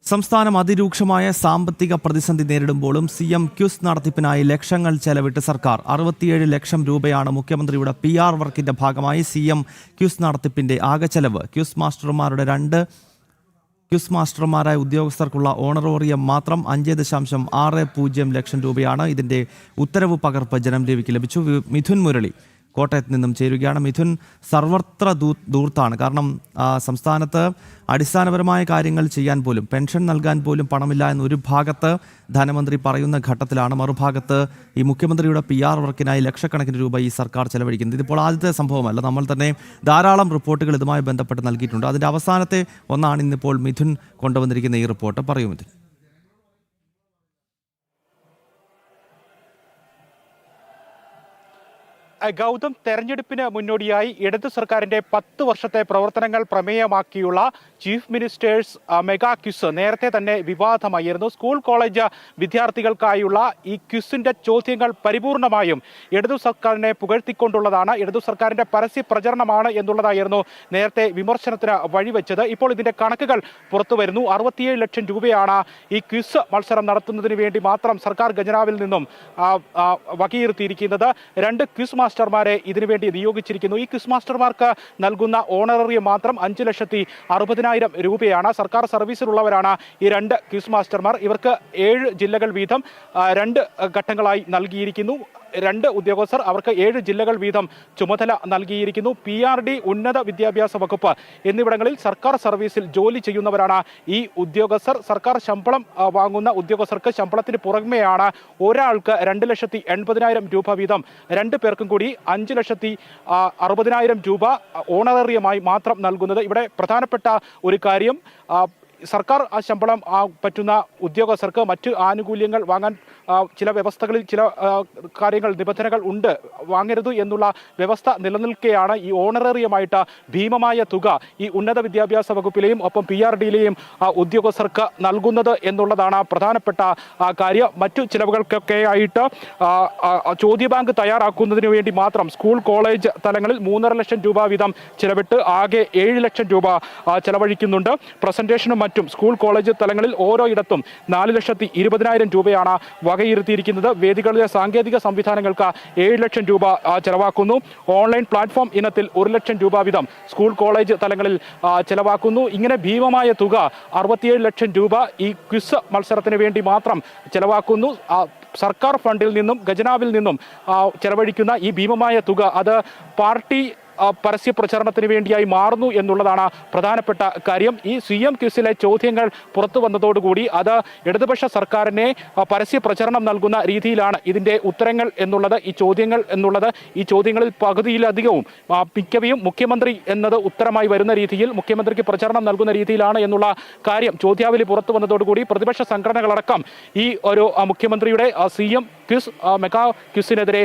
സംസ്ഥാനം അതിരൂക്ഷമായ സാമ്പത്തിക പ്രതിസന്ധി നേരിടുമ്പോഴും CM ക്യൂസ് നടത്തിപ്പിനായി ലക്ഷങ്ങൾ ചെലവിട്ട് സർക്കാർ 67 ലക്ഷം രൂപയാണ് മുഖ്യമന്ത്രിയുടെ PR വർക്കിന്റെ ഭാഗമായി CM ക്യൂസ് നടത്തിപ്പിന്റെ ആകെ ചെലവ്. ക്യൂസ് മാസ്റ്റർമാരായ ഉദ്യോഗസ്ഥർക്കുള്ള ഓണറോറിയം മാത്രം 5.60 ലക്ഷം രൂപയാണ്. ഇതിന്റെ ഉത്തരവ് പകർപ്പ് ജനം ടിവിക്ക് ലഭിച്ചു. മിഥുൻ മുരളി കോട്ടയത്ത് നിന്നും ചേരുകയാണ്. മിഥുൻ, സർവത്ര ദൂർത്താണ്. കാരണം സംസ്ഥാനത്ത് അടിസ്ഥാനപരമായ കാര്യങ്ങൾ ചെയ്യാൻ പോലും, പെൻഷൻ നൽകാൻ പോലും പണമില്ല എന്ന് ഒരു ഭാഗത്ത് ധനമന്ത്രി പറയുന്ന ഘട്ടത്തിലാണ്, മറുഭാഗത്ത് ഈ മുഖ്യമന്ത്രിയുടെ PR വർക്കിനായി ലക്ഷക്കണക്കിന് രൂപ ഈ സർക്കാർ ചെലവഴിക്കുന്നത്. ഇതിപ്പോൾ ആദ്യത്തെ സംഭവമല്ല. നമ്മൾ തന്നെ ധാരാളം റിപ്പോർട്ടുകൾ ഇതുമായി ബന്ധപ്പെട്ട് നൽകിയിട്ടുണ്ട്. അതിൻ്റെ അവസാനത്തെ ഒന്നാണ് ഇന്നിപ്പോൾ മിഥുൻ കൊണ്ടുവന്നിരിക്കുന്ന ഈ റിപ്പോർട്ട്. പറയൂ മിഥുൻ. ഗൗതം, തെരഞ്ഞെടുപ്പിന് മുന്നോടിയായി ഇടതു സർക്കാരിന്റെ 10 വർഷത്തെ പ്രവർത്തനങ്ങൾ പ്രമേയമാക്കിയുള്ള ചീഫ് മിനിസ്റ്റേഴ്സ് മെഗാ ക്വിസ് നേരത്തെ തന്നെ വിവാദമായിരുന്നു. സ്കൂൾ കോളേജ് വിദ്യാർത്ഥികൾക്കായുള്ള ഈ ക്വിസിന്റെ ചോദ്യങ്ങൾ പരിപൂർണമായും ഇടതു സർക്കാരിനെ പുകഴ്ത്തിക്കൊണ്ടുള്ളതാണ്, ഇടതു സർക്കാരിന്റെ പരസ്യ പ്രചരണമാണ് എന്നുള്ളതായിരുന്നു നേരത്തെ വിമർശനത്തിന് വഴിവെച്ചത്. ഇപ്പോൾ ഇതിന്റെ കണക്കുകൾ പുറത്തു വരുന്നു. 67 ലക്ഷം രൂപയാണ് ഈ ക്വിസ് മത്സരം നടത്തുന്നതിന് വേണ്ടി മാത്രം സർക്കാർ ഖജനാവിൽ നിന്നും വകയിരുത്തിയിരിക്കുന്നത്. 2 ക്വിസ് മാസ്റ്റർമാരെ ഇതിനുവേണ്ടി നിയോഗിച്ചിരിക്കുന്നു. ഈ ക്വിസ് മാസ്റ്റർമാർക്ക് നൽകുന്ന ഓണററിയം മാത്രം 5,60,000 രൂപയാണ്. സർക്കാർ സർവീസിലുള്ളവരാണ് ഈ 2 ക്വിസ് മാസ്റ്റർമാർ. ഇവർക്ക് 7 ജില്ലകൾ വീതം 2 ഘട്ടങ്ങളായി നൽകിയിരിക്കുന്നു. 2 ഉദ്യോഗസ്ഥർ, അവർക്ക് 7 ജില്ലകൾ വീതം ചുമതല നൽകിയിരിക്കുന്നു. PRD, ഉന്നത വിദ്യാഭ്യാസ വകുപ്പ് എന്നിവിടങ്ങളിൽ സർക്കാർ സർവീസിൽ ജോലി ചെയ്യുന്നവരാണ് ഈ ഉദ്യോഗസ്ഥർ. സർക്കാർ ശമ്പളം വാങ്ങുന്ന ഉദ്യോഗസ്ഥർക്ക് ശമ്പളത്തിന് പുറമെയാണ് ഒരാൾക്ക് 2,80,000 രൂപ വീതം, 2 പേർക്കും കൂടി 5,60,000 രൂപ ഓണററിയമായി മാത്രം നൽകുന്നത്. ഇവിടെ പ്രധാനപ്പെട്ട ഒരു കാര്യം, സർക്കാർ ശമ്പളം പറ്റുന്ന ഉദ്യോഗസ്ഥർക്ക് മറ്റ് ആനുകൂല്യങ്ങൾ വാങ്ങാൻ ചില വ്യവസ്ഥകളിൽ ചില കാര്യങ്ങൾ, നിബന്ധനകൾ ഉണ്ട്. വാങ്ങരുത് എന്നുള്ള വ്യവസ്ഥ നിലനിൽക്കെയാണ് ഈ ഓണററിയമായിട്ട് ഭീമമായ തുക ഈ ഉന്നത വിദ്യാഭ്യാസ വകുപ്പിലെയും ഒപ്പം PRDയിലെയും ഉദ്യോഗസ്ഥർക്ക് നൽകുന്നത് എന്നുള്ളതാണ് പ്രധാനപ്പെട്ട കാര്യം. മറ്റു ചിലവുകൾക്കൊക്കെ ആയിട്ട് ചോദ്യബാങ്ക് തയ്യാറാക്കുന്നതിന് വേണ്ടി മാത്രം സ്കൂൾ കോളേജ് തലങ്ങളിൽ 3.5 ലക്ഷം രൂപ വീതം ചിലവിട്ട് ആകെ 7 ലക്ഷം രൂപ ചെലവഴിക്കുന്നുണ്ട്. പ്രസന്റേഷനും മറ്റും സ്കൂൾ കോളേജ് തലങ്ങളിൽ ഓരോ ഇടത്തും 4,20,000 രൂപയാണ് വകയിരുത്തിയിരിക്കുന്നത്. വേദികളിലെ സാങ്കേതിക സംവിധാനങ്ങൾക്ക് 7 ലക്ഷം രൂപ ചെലവാക്കുന്നു. ഓൺലൈൻ പ്ലാറ്റ്ഫോം ഇനത്തിൽ 1 ലക്ഷം രൂപ വീതം സ്കൂൾ കോളേജ് തലങ്ങളിൽ ചെലവാക്കുന്നു. ഇങ്ങനെ ഭീമമായ തുക 67 ലക്ഷം രൂപ ഈ ക്വിസ് മത്സരത്തിന് വേണ്ടി മാത്രം ചെലവാക്കുന്നു. സർക്കാർ ഫണ്ടിൽ നിന്നും ഖജനാവിൽ നിന്നും ചെലവഴിക്കുന്ന ഈ ഭീമമായ തുക അത് പാർട്ടി പരസ്യ പ്രചരണത്തിന് വേണ്ടിയായി മാറുന്നു എന്നുള്ളതാണ് പ്രധാനപ്പെട്ട കാര്യം. ഈ CM ക്വിസിലെ ചോദ്യങ്ങൾ പുറത്തു വന്നതോടുകൂടി അത് ഇടതുപക്ഷ സർക്കാരിനെ പരസ്യ പ്രചരണം നൽകുന്ന രീതിയിലാണ് ഇതിൻ്റെ ഉത്തരങ്ങൾ എന്നുള്ളത്, ഈ ചോദ്യങ്ങൾ എന്നുള്ളത്. ഈ ചോദ്യങ്ങളിൽ പകുതിയിലധികവും മിക്കവയും മുഖ്യമന്ത്രി എന്നത് ഉത്തരമായി വരുന്ന രീതിയിൽ, മുഖ്യമന്ത്രിക്ക് പ്രചരണം നൽകുന്ന രീതിയിലാണ് എന്നുള്ള കാര്യം ചോദ്യാവലി പുറത്തു വന്നതോടുകൂടി പ്രതിപക്ഷ സംഘടനകളടക്കം ഈ ഒരു മുഖ്യമന്ത്രിയുടെ CM ക്വിസ് മെഗാ ക്വിസിനെതിരെ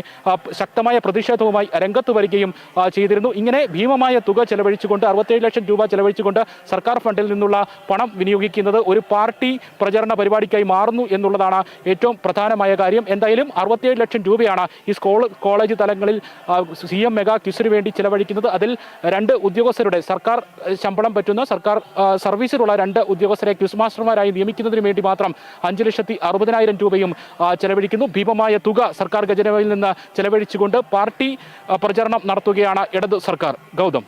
ശക്തമായ പ്രതിഷേധവുമായി രംഗത്ത് വരികയും ചെയ്തിരുന്നു. ഇങ്ങനെ ഭീമമായ തുക ചെലവഴിച്ചുകൊണ്ട്, 67 ലക്ഷം രൂപ ചെലവഴിച്ചുകൊണ്ട് സർക്കാർ ഫണ്ടിൽ നിന്നുള്ള പണം വിനിയോഗിക്കുന്നത് ഒരു പാർട്ടി പ്രചരണ പരിപാടിക്കായി മാറുന്നു എന്നുള്ളതാണ് ഏറ്റവും പ്രധാനമായ കാര്യം. എന്തായാലും 67 ലക്ഷം രൂപയാണ് ഈ കോളേജ് തലങ്ങളിൽ CM മെഗാ ക്വിസിന് വേണ്ടി ചെലവഴിക്കുന്നത്. അതിൽ 2 ഉദ്യോഗസ്ഥരുടെ, സർക്കാർ ശമ്പളം പറ്റുന്ന സർക്കാർ സർവീസിലുള്ള 2 ഉദ്യോഗസ്ഥരെ ക്വിസ് മാസ്റ്റർമാരായി നിയമിക്കുന്നതിന് വേണ്ടി മാത്രം 5,60,000 രൂപയും ചെലവഴിക്കുന്നു. ഭീമമായ തുക സർക്കാർ ഖജനാവിൽ നിന്ന് ചെലവഴിച്ചുകൊണ്ട് പാർട്ടി പ്രചരണം നടത്തുകയാണ് ഇടതു സർക്കാർ. ഗൗതം.